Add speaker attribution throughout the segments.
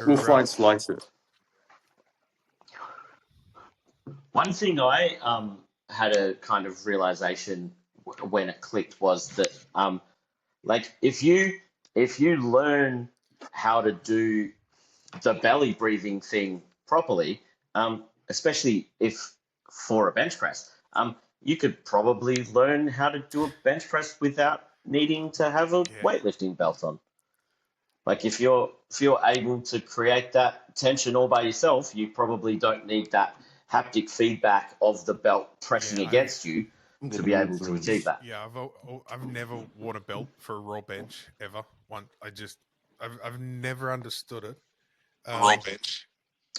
Speaker 1: we'll find slices.
Speaker 2: One thing I had a kind of realization when it clicked was that like if you learn how to do the belly breathing thing properly, especially if for a bench press, you could probably learn how to do a bench press without needing to have a
Speaker 3: Yeah.
Speaker 2: weightlifting belt on. Like if you're able to create that tension all by yourself, you probably don't need that haptic feedback of the belt pressing
Speaker 3: Yeah,
Speaker 2: against you to be able to achieve that.
Speaker 3: Yeah, I've never worn a belt for a raw bench ever. I've never understood it.
Speaker 4: Raw bench.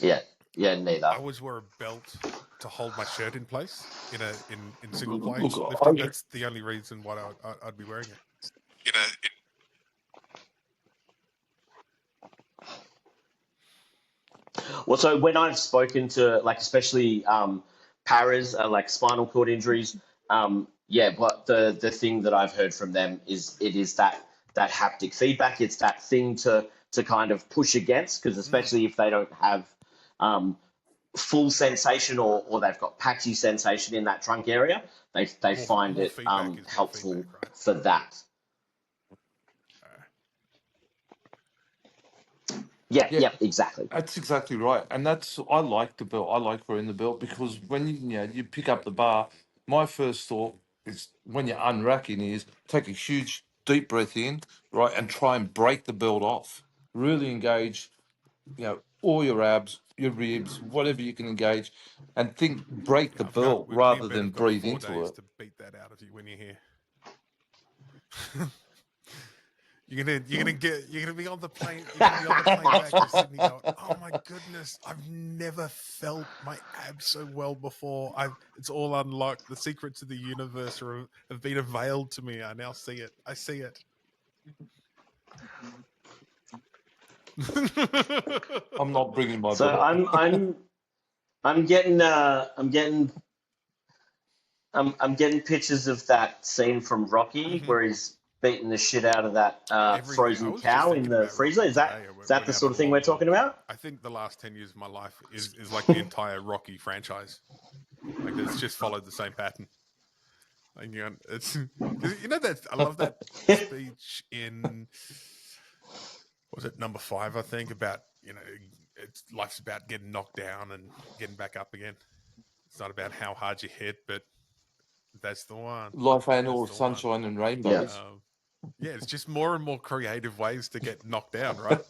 Speaker 2: Yeah, neither.
Speaker 3: I always wore a belt to hold my shirt in place in single plane
Speaker 1: Look,
Speaker 3: lifting. That's the only reason why I'd be wearing it.
Speaker 4: You know,
Speaker 2: Well, so when I've spoken to like especially paras, like spinal cord injuries, yeah, but the thing that I've heard from them is it is that haptic feedback. It's that thing to kind of push against, because especially if they don't have full sensation or they've got patchy sensation in that trunk area, they find it helpful
Speaker 3: feedback, right?
Speaker 2: for that. Yeah, exactly.
Speaker 1: That's exactly right, and I like the belt. I like wearing the belt because when you pick up the bar, my first thought is when you're unracking is take a huge deep breath in, right, and try and break the belt off. Really engage, all your abs, your ribs, whatever you can engage, and break the belt
Speaker 3: Me
Speaker 1: rather
Speaker 3: and Ben
Speaker 1: than
Speaker 3: have got
Speaker 1: breathe
Speaker 3: 4
Speaker 1: into
Speaker 3: days
Speaker 1: it.
Speaker 3: to beat that out of you when you're here. You're gonna be on the plane. You're gonna be on the plane back to Sydney. Going, oh my goodness, I've never felt my abs so well before. It's all unlocked. The secrets of the universe have been unveiled to me. I now see it. I see it.
Speaker 1: I'm not bringing my
Speaker 2: So
Speaker 1: belt.
Speaker 2: I'm getting pictures of that scene from Rocky where he's beating the shit out of that frozen cow in the freezer. Is that the sort of thing we're talking about?
Speaker 3: I think the last 10 years of my life is like the entire Rocky franchise. Like it's just followed the same pattern. Like, it's that I love that speech in was it number 5? I think about it's life's about getting knocked down and getting back up again. It's not about how hard you hit, but that's the one.
Speaker 1: Life ain't all sunshine and rainbows.
Speaker 3: Yeah, it's just more and more creative ways to get knocked down, right?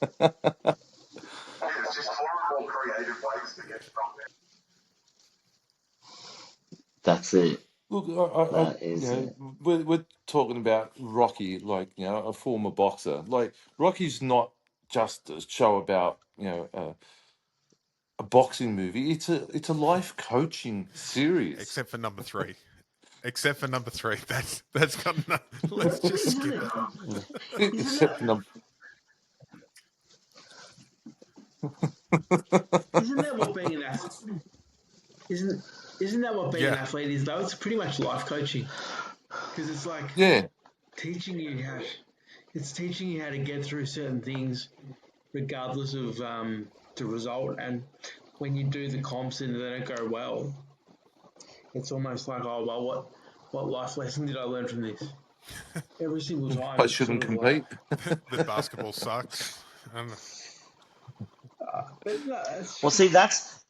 Speaker 2: That's it.
Speaker 1: Look,
Speaker 2: It.
Speaker 1: we're talking about Rocky, like a former boxer. Like Rocky's not just a show about a boxing movie. It's a life coaching series.
Speaker 3: Except for number 3. That's got nothing. Let's just skip it.
Speaker 1: Except for number.
Speaker 5: Isn't that what being an athlete? Isn't that what being an athlete is though? It's pretty much life coaching, because it's like teaching you how to get through certain things, regardless of the result. And when you do the comps and they don't go well, it's almost like, oh well, what life lesson did I learn from this? Every single time.
Speaker 1: I shouldn't compete.
Speaker 3: The basketball sucks.
Speaker 2: Well, see, that's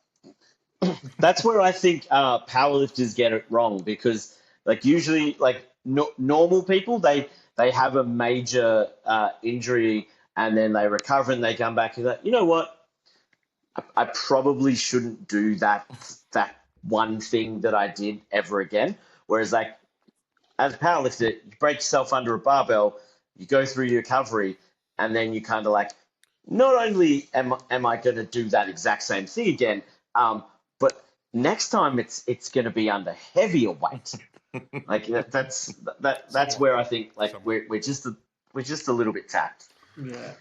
Speaker 2: where I think powerlifters get it wrong, because like usually like normal people they have a major injury and then they recover and they come back and like, you know what, I probably shouldn't do that one thing that I did ever again. Whereas like as a powerlifter, you break yourself under a barbell, you go through your recovery, and then you kind of like, not only am I going to do that exact same thing again, but next time it's going to be under heavier weight. Like that's where I think like we're just a little bit tapped.
Speaker 5: Yeah.